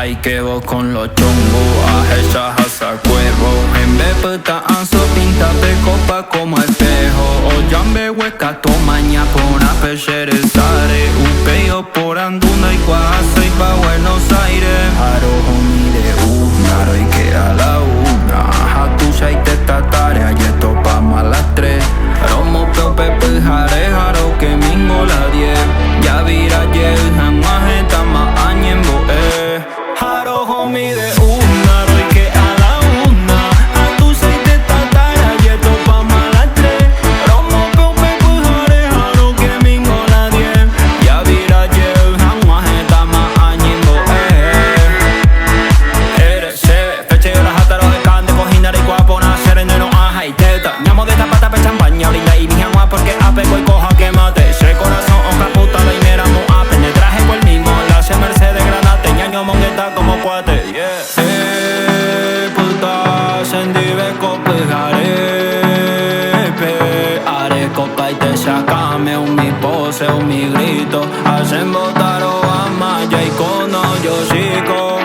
Hay que vos con los chongos, a esa hasa cuervo. En vez puta anso pinta de copa como espejo. O jambe hueca tomaña por a pesere sare. Upeo por anduna y guasa y pa' Buenos Aires. Arojo mire una, y que a la una. Hatucha y te tatare, ayer topamos a las 3. Romo peo pepe jare, jaro que mingo la 10. Ya vira ayer, jamás está más año en boe. Jaro homie de una, doy que a la una. A tu seis te tatara, y esto pa' más las 3. Romo peo pepe jare, jaro que mingo la 10. Ya vira ayer, jamás está más año en boe. Eres sebe, feche de la jata, lo de cande, cojina de guapo, nacer en el aja y teta. Ñamo de tapata, pe champaña, brinda y mi jamás porque apego y coja que mate. Ese corazón, oca puta, lo y miramos a penetraje por el mismo. La se Mercedes Granate, ñaño mongueta como cuate, yeah. Puta, sendive copijarepe. Haré copa y te sacame un mi pose, un mi grito. Hacen botar o amaya y cono yo sigo.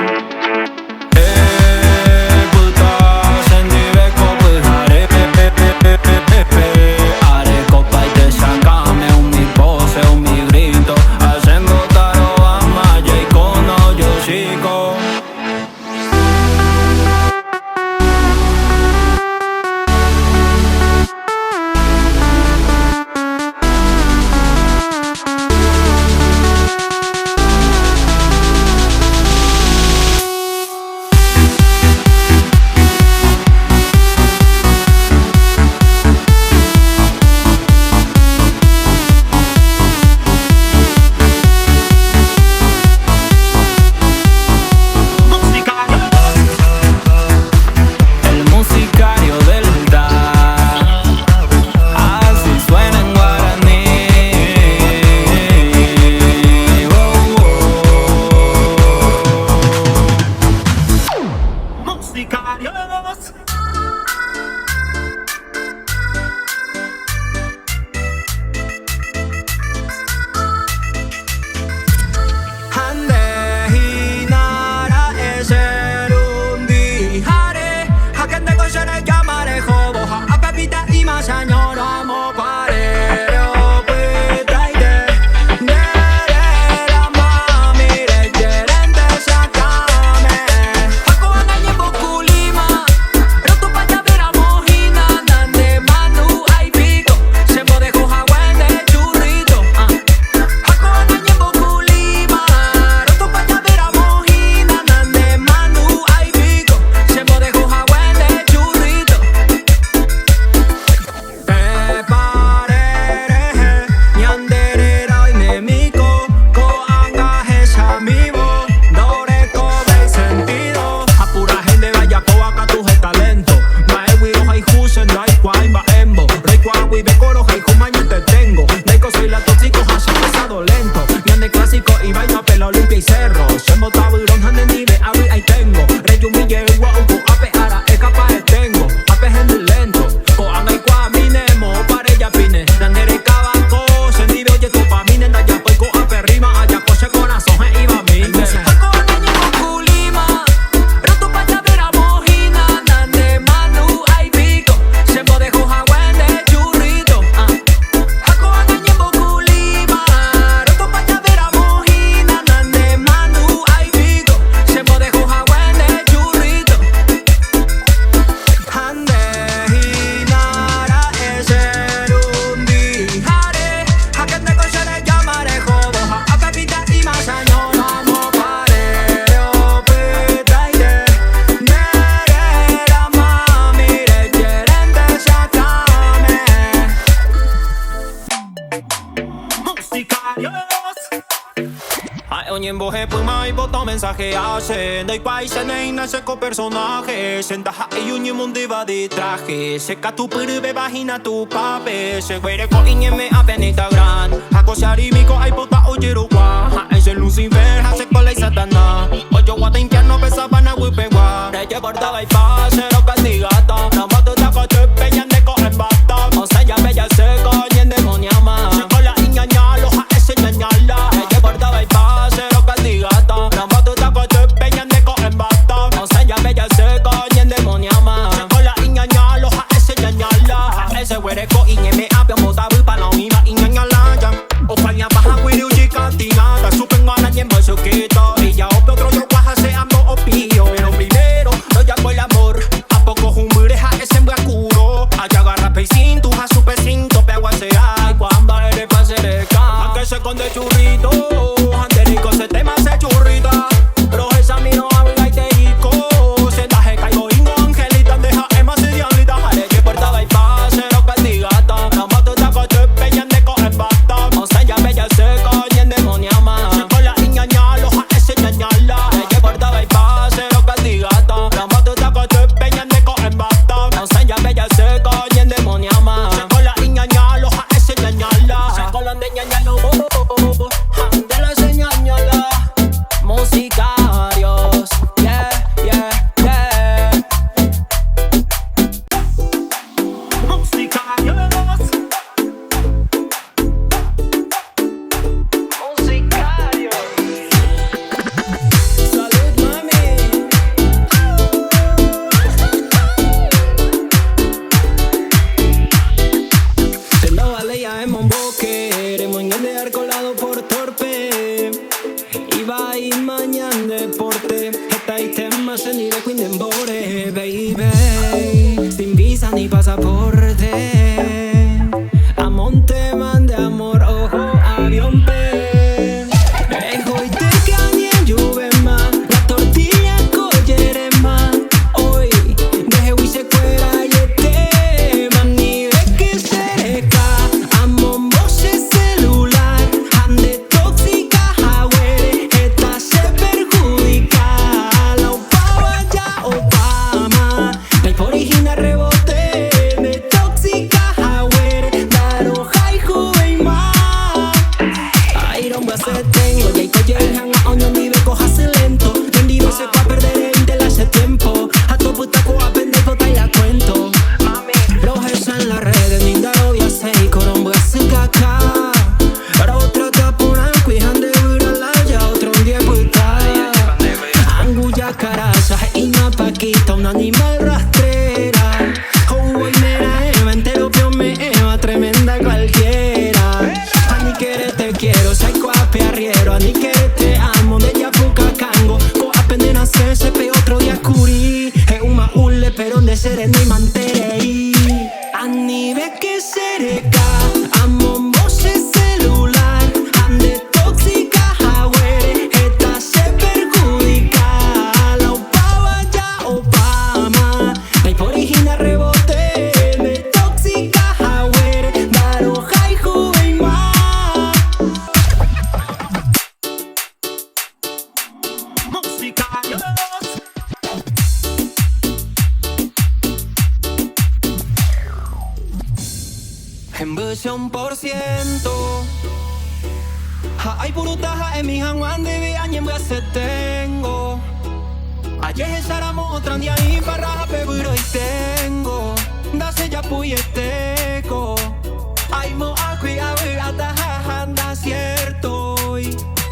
Seka tu purbe vagina tu pape. Se güere ko inyeme apenita gran. Hako sharimiko ay puta ojero kwa. Ha ese Lucifer ha se kola y satana. Oyo guata infierno pesaba na wipegua. Reye bordaba y pasero castigata. Na moto taco te peñan de coger bata. O sea ya bella seco y endemoniama. Se kola y ñañalo ha ese ñañala. Reye bordaba y pasero castigata. Na moto taco te peñan de Musicarios, yeah, yeah, yeah. Musicarios. Musicarios. Salud, mami. Tendo baleia en Momboque, remoñón de arcolado por torpe. Iba y mañana deporte, esta y tema se ni de Queen Bore, baby. Sin visa ni pasaporte, a monte man de amor, ojo, avión pe. Dejo y te cañé, lluve más, la tortilla collere más. Hoy, deje y se cuera y este, man ni ve que seca. Amo moche celular, ande tóxica, jagüere, esta se perjudica. La Obama ya Obama, la origina rebote, de tóxica, jagüere, daro high juve más. Iron Brass tengo, y hay college, a oño ni ve cojase lento. Vendido se pa' perder el del hace tiempo. A tu puta coa pende bota y la cuento. Rojes en las redes, ni daro ya sei, con Brass caca. Para otra tapona, cuijan de virala, ya otro un día puta. Angulla caraza, y una paquita, un animal rastrera. Oh, y mera Eva, entero pio me Eva, tremenda cualquiera. A ni querer te quiero, psycho ape arriero. A ni querer te amo, de ya puca cango. Co apenden a hacerse pe otro día curi. Es un maule, pero de sereno y manterei. A ni ve que sereca, amo moche celular. Ande tóxica, jagüere, esta se perjudica. La Obama ya Obama, la origina rebote, de tóxica, jagüere, daro high juve y más. Musicarios. En versión por ciento. Hay purutaja en mi hanguan de viaje en Brasil tengo. Ayer estaramos otra día y para pero y tengo. Dase ya puyeteco. Ay mo aquí a ver anda cierto.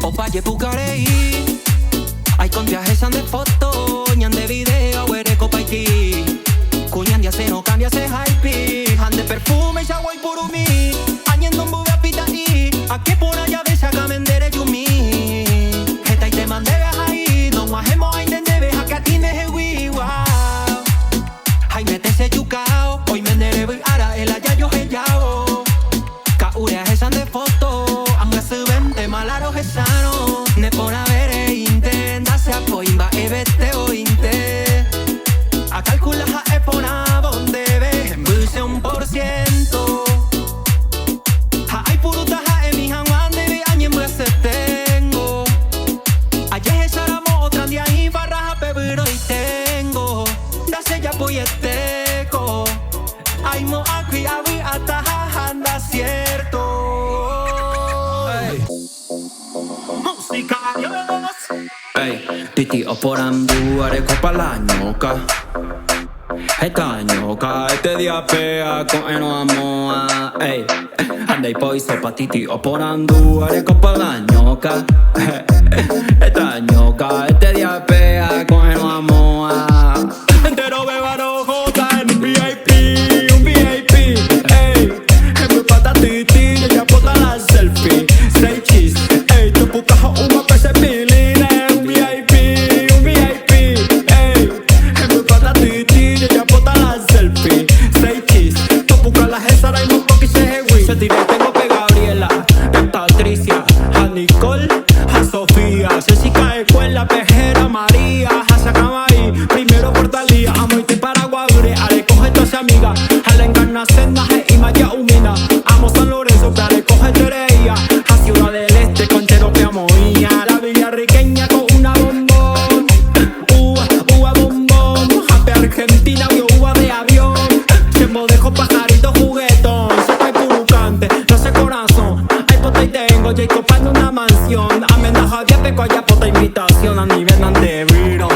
Opa ye pucarei. Ay con viajes de foto, ñan de video, eres copa y ti. Cuñan de hace no cambia ese hype. Han de perfume ya voy por mí. Añendo un bube a pita y aquí por allá de saca mendere yumi. Esta y te mandé ahí. No majemos a intente veja que a ti me hewi wow. Ay mete ese yucao. Hoy mendere voy ara el allá yo he yao. Kaurea esan de foto. Anga se vente malaro gesano. Ne pone a ver e intenta se apoimba e vete o inte. A calcular a epona donde ve en versión por ciento. Hay purutaja en mi hanguan de viaje en Brasil tengo. Ayer estaramos otra día y barraja pero y tengo. Dase ya puyeteco. Ay mo aquí a ver hasta anda cierto. Musicarios. Ey, titi oporando areco pa la ñoca. Esta ñoca, este día pega con eno amoa. Ey, anda y poi sopa titi oporando areco pa la ñoca. Esta ñoca, este día pega con eno amoa. Entero bebaro jota en un VIP, un VIP. Ey, es muy pata titi, ella bota la selfie. Say cheese, ey, tu puta una pese milina. Un VIP, un VIP. Ey, es muy pata titi, ella bota la selfie. Say cheese, tu puta la gesara y no toque se hewi. Se tira y tengo que Gabriela, a Patricia, a Nicole, a Sofía. Jessica escuela, PG. non mi vedete vino.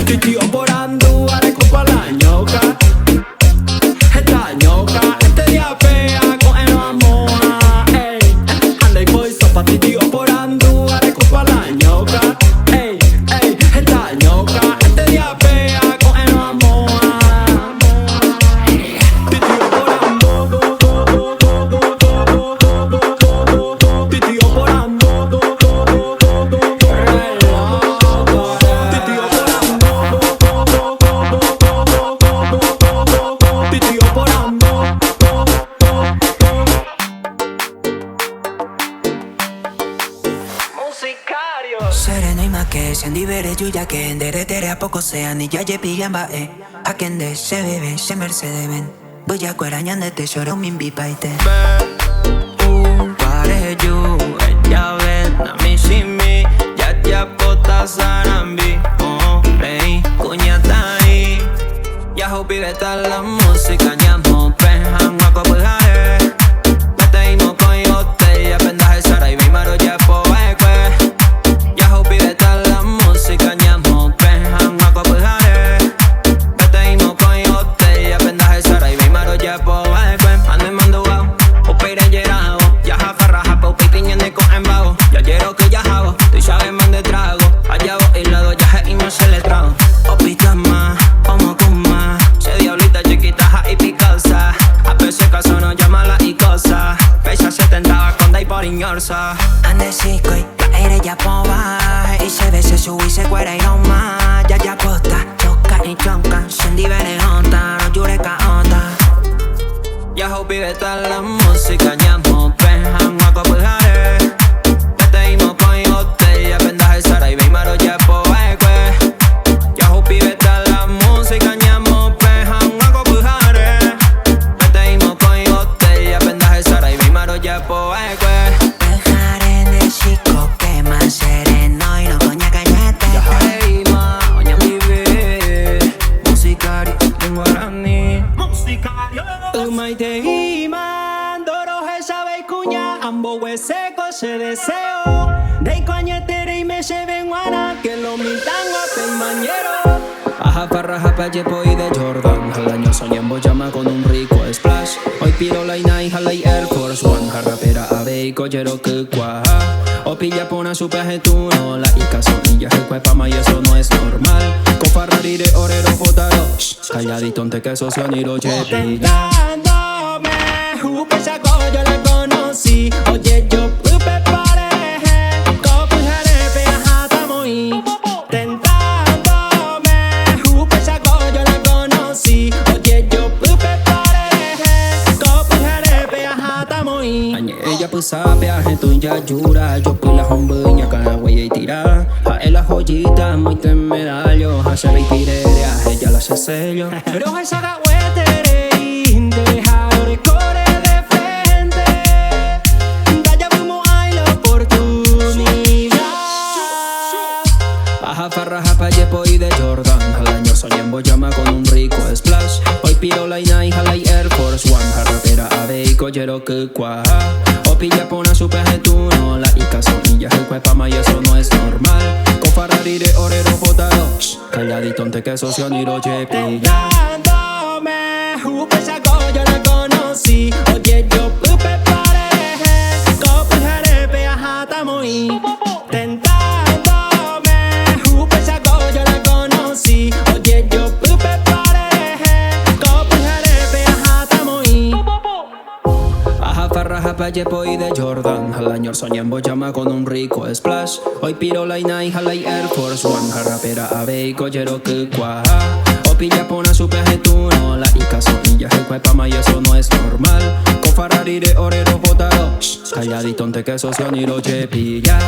Ti tiro por andare con la ñoca. Esta ñoca, este día fea con el amor. Anda y voy sopa, ti tiro por andare con la ñoca. Esta ñoca, este día fea con el amor. Ti tiro por ando, ti tiro por ando, Sereno y make, sendi bere yuya que endere tere a poco sean y ya ye pillan bae. A quien de se bebe, se mercede ven. Voy a cuarañan te lloro min bipaite. pare you, ella ven a mí sin mí, ya te apotas zarambi. Rey, cuñata ahí, ya ho pibe la música, ñamo, pejan, guaco, pujare. Mete y no coyote, ya pendas el sara y mi maro ya poeque. Ya ho pibe la música, ñamo, pejan, guaco, pujare. Mete y no coyote, ya pendas el sara y mi maro ya poeque. Ando y mando wow, o peire llegado, ya jafarra, japa, o pipiñene con embajo. Ya quiero que ya hago, tú sabes man de trago. Allá vos y lado, ya y no se le trago. O pitas más, como con más. Se diablita chiquita, ja y picosa. A veces caso no llama la y cosa. Pesa 70 con day por iñorsa. Ande chico y la aire ya pova. Y se ve, se sube y se cuera y no más. Ya posta, choca y chonca. Sendi bere honta, no jure ka honta. Ya ho pibe la música, ñamo, pejan, guaco, pujare. Vete y no coyote, ya pendas el sara y ve y maro ya poeque. Ya ho pibe la música, ñamo, pejan, guaco, pujare. Vete y no coyote, ya pendas el sara y ve y maro ya poeque. Dejaré de chico que más sereno y no coña cañete. Ya hey ma, oña mi bebé, musicario, en guaraní. Musicario. Maite y man, doro sabe cuña, ambos huesecos se deseo. De coñetere y me lleven guana, que lo mitan guape y mañero. Aja parra japa yepo y de Jordan. Al año soñemos llama con un rico splash. Hoy piro la Nike, jala y Air Force One. Jarrapera ave y collero que cuaja. O pilla pona su peje tú no. La ica sonilla el cuepama y eso no es normal. Con Ferrari de orero botado. Calladito ante que socio ni lo chepi. Tentándome, jupe saco yo la conocí. Oye yo pupe pareje. Copo y jarepe ajá muy. Tentándome, jupe saco yo la conocí. Oye yo pupe pareje. Copo y jarepe ajá muy. Ella pues sabe a gente ya jura. Yo pues la hombeña cada huella y tira. A él la joyita muy te medallo. A se ve y tire a ella la se sello. Pero esa gagüete deja de correr de frente. Ya fuimos a la oportunidad. Baja farra japa yepo y de Jordan. Al año soñemos llama con un rico splash. Hoy piro la Nike, jala y Air Force One. Jarrapera ave y collero que cuaja. O pilla pona su peje tú no. La ica sonilla el cuepama y eso no es normal. Con Ferrari de orero botado. Calladito ante que socio ni lo chepi. Tentándome, jupe saco yo la conocí. Oye yo pupe pareje. Copo y jarepe ajá muy. Tentándome, jupe saco yo la conocí. Oye yo pupe pareje. Copo y jarepe ajá muy. Baja farra japa yepo y de Jordan. Al año soñemos llama con un rico splash. Hoy piro la Nike, jala y Air Force One. Jarrapera ave y collero que cuaja. O pilla pona su peje tú no. La ica sonilla el cuepama y eso no es normal. Con Ferrari de orero botado. Calladito ante que socio ni lo chepilla.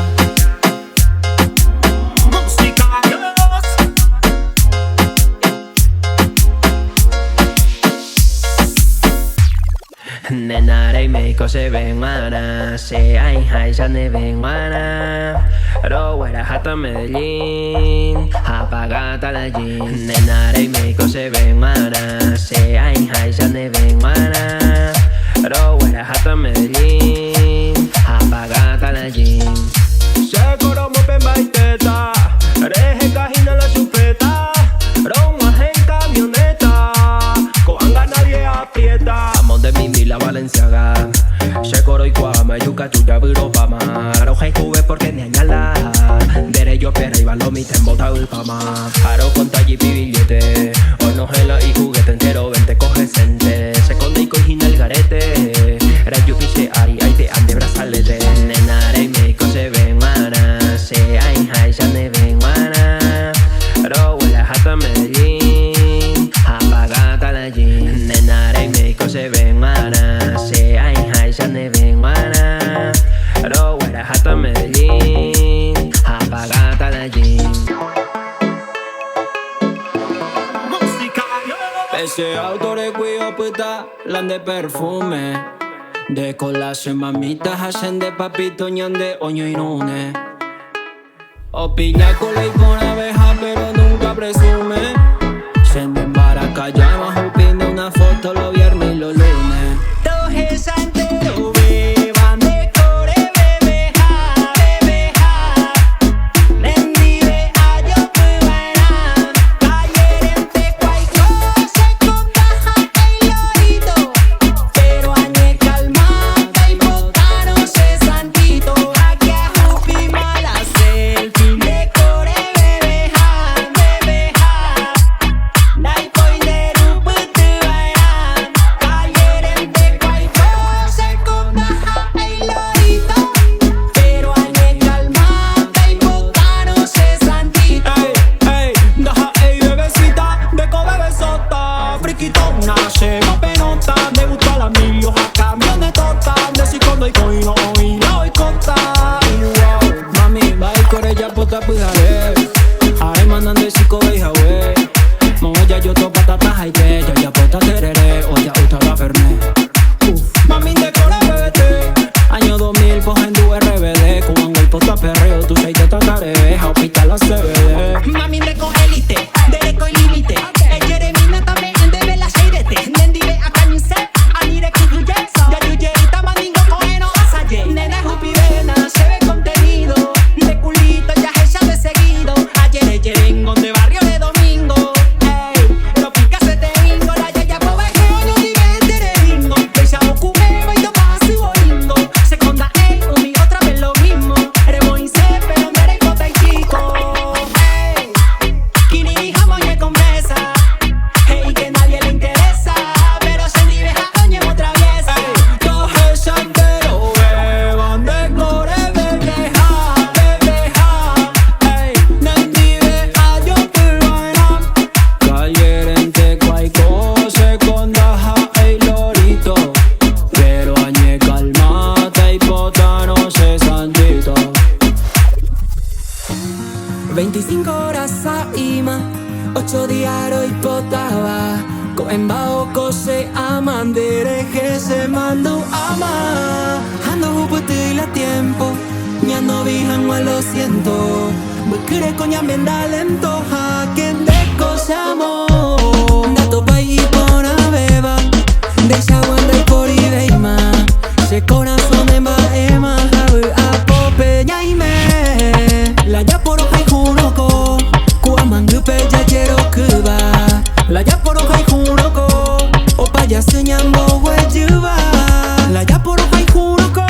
Nenare meiko se ven mana. Se ay hay ya ne ven mana. Rowera hata Medellín. Apagata la jean. Nenare meiko se ven mana. Se ay hay ya ne ven mana. Rowera hata Medellín. Apagata la jean. Se coro mo pen baiteta. mami te embota el cama. Paro con talla y billete, horno gela y juguete entero. Vente coge sente, se esconde y cogina el garete. Rayo pise ari, ay te ande brazalete. Nenare meiko se ven mana, se ay hay ya ne ven mana. Pero huele hasta Medellín, apagata la jean. Nenare meiko se ven mana, se ay hay ya ne ven mana. Pero huele hasta Medellín, apagata la jean. Ese auto de cuido puta, lan de perfume. De collage mamitas hacen de papito ñan de oño y nune. O piña con la y pone abeja pero nunca presume. Siendo en Baracaya más upinde una foto los viernes y los lunes. Todos esas entero beban de core bebeja, bebeja. Nendi de ayo pueran, ayer en Tecuaico se contaja el lorito. Pero añe calmata y botaron se santito. Aquí a Jupi mala selfie de core bebeja, bebeja. Dai poineru putuaran, ayer en Tecuaico se contaja el lorito. Pero añe calmata y botaron se santito. Ey, deja ey bebecita, de cobe besota. Friquitona, se va penota, me gusta la millo, a cambio de tota. De si cuando hay coino y la hoy conta. Y wow, mami, va y corre ya pota pujaré. Ahí mandan de si cobe y jawe. Moya yo to patatas y te, yo ya pota tereré, o ya uta la fernet. Mami de core bebete, año 2000 cogen tu RBD. Cuando el pota perreo, tu seis te tatareja, hospital la CBD. Mami recoge elite, derecho y límite. El Jeremina también debe la seirete. Nendive a cañice, anire kukuye. Ya yuyeita mandingo coge no asaye. Nena jupi vena, se ve contenido. De culito ya ella de seguido. Ayer yerengo de barrio de domingo. Ey, lo pica se te bingo. La yaya povejeo, no dive tereringo. Ella ocupeba y yo paso y bolingo. Seconda, ey, mi otra vez lo mismo. Eres Moisés, pero no eres cota y chico. Ey, Kini jamón y conversa. Ey, que nadie le interesa. Pero se diveja, coño, traviesa. Todos esos enteros beban de core, bebeja, bebeja. Ey, nendive a yo pueran. Ayer en Tecuaico se condaja el lorito. Pero añe calmata y potano se santito. 25 horas saima, 8 diario y potaba. Coembao cose amandere que se mando ama. Ando juputi la tiempo, ñando vijan mal lo siento. Bukure coña menda lento, que de cosa amor. Dato pa y pona beba, de shawanda y por ideima. Se corazón en baema, a pope yaime. La ya por hoja y junoko, kuamangupe ya quiero kuba. La ya por hoja y junoko, opa ya señambo huejuba. La ya por hoja y junoko,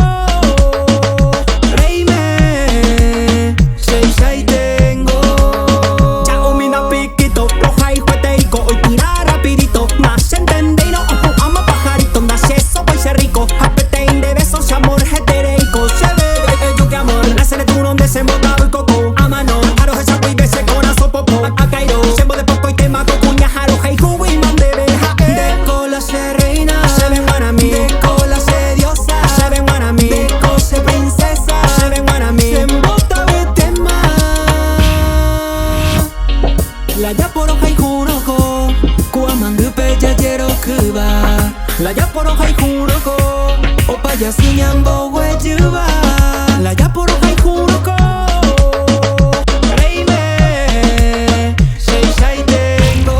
reime, seis tengo. Ya umina piquito, roja y jueteico, hoy tira rapidito, más entendido, ama pajarito, nace eso, voy ser rico, apetein de besos, amor hetereico, se ve, yo que amor, nace tu donde se embotado el coco, a mano, aro esa y bese corazón popo, a cairo, se de poco y te mato, cuña, jaro, hey, jugo y man de beja, de cola se reina, se ven para mí, de cola se diosa, se ven para mí, de cose princesa, se ven para mí, se embota de tema. La ya por hoja y junoko, kuamangupe ya quiero kuba. La ya por hoja y junoko, opa ya siñambo huejuba. La ya por hoja y junoko, reime, seis ahí tengo.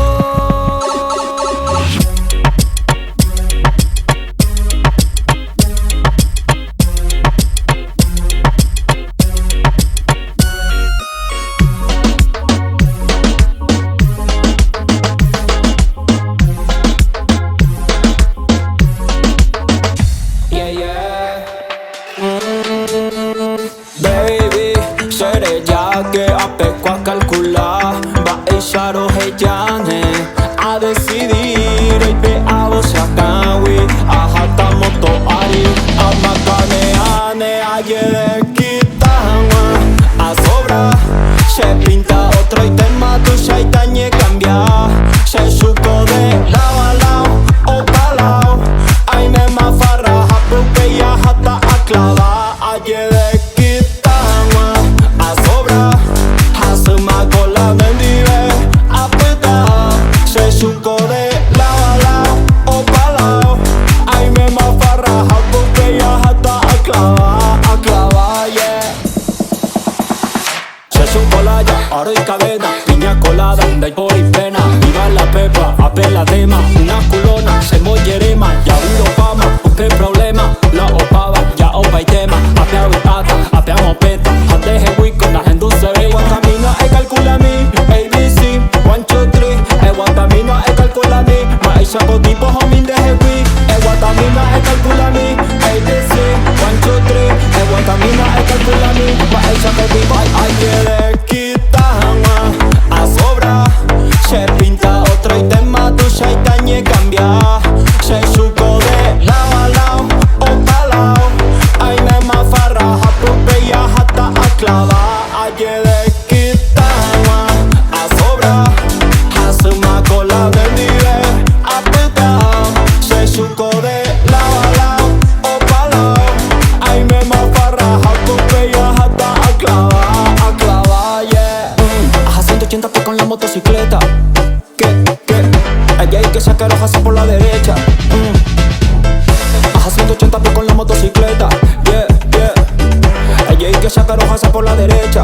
Yeah, yeah. Baby, aro y cadena, piña colada, de por y pena. Viva la pepa, apela tema, una culona, se mollerema, ya hubo fama, qué problema, la opava, ya opa y tema, apea y pata, apea mopeta, ande hewi con la gente se ve. Guatamina e calcula mi, ABC, 1, 2, 3, e guatamina e calcula mi, maisha ko tipo homing de hewi, e guatamina e calcula mi, ABC, 1, 2, 3, e guatamina e calcula mi, maisha ko tipo ay quiere quitar a sobra, se pinta otro y tema tu shaitañe cambia, se suco de lao a lao, o palao, ay me mafarra, pupe ya hasta a clava, ayer de quitar a sobra, asuma cola del nivel, a puta, se suco de lao a lao, o palao, ay me mafarra, pupe ya hasta a clava, yeah. A 180 pues con la motocicleta, allá hay que sacar hojas por la derecha. A 180 pues con la motocicleta, yeah, yeah. Allá hay que sacar hojas por la derecha.